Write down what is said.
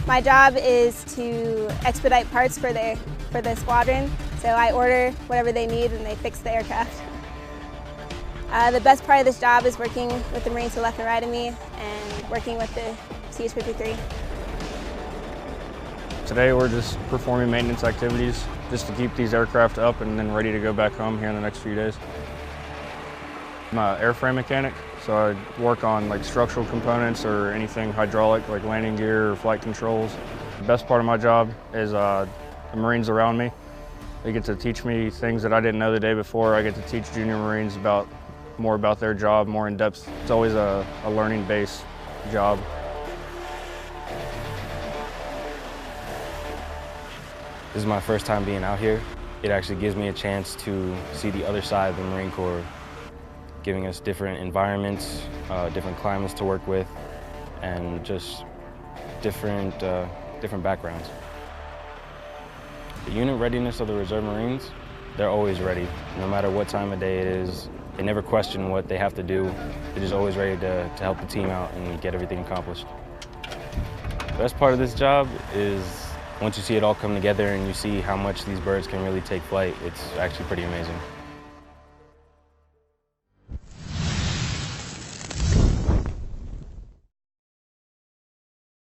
My job is to expedite parts for the squadron. So I order whatever they need and they fix the aircraft. The best part of this job is working with the Marines to the left and right of me and working with the CH-53. Today we're just performing maintenance activities just to keep these aircraft up and then ready to go back home here in the next few days. I'm an airframe mechanic, so I work on like structural components or anything hydraulic like landing gear or flight controls. The best part of my job is the Marines around me. They get to teach me things that I didn't know the day before. I get to teach junior Marines more about their job, more in depth. It's always a learning-based job. This is my first time being out here. It actually gives me a chance to see the other side of the Marine Corps, giving us different environments, different climates to work with, and just different backgrounds. The unit readiness of the Reserve Marines, they're always ready. No matter what time of day it is, they never question what they have to do. They're just always ready to help the team out and get everything accomplished. The best part of this job is once you see it all come together and you see how much these birds can really take flight, it's actually pretty amazing.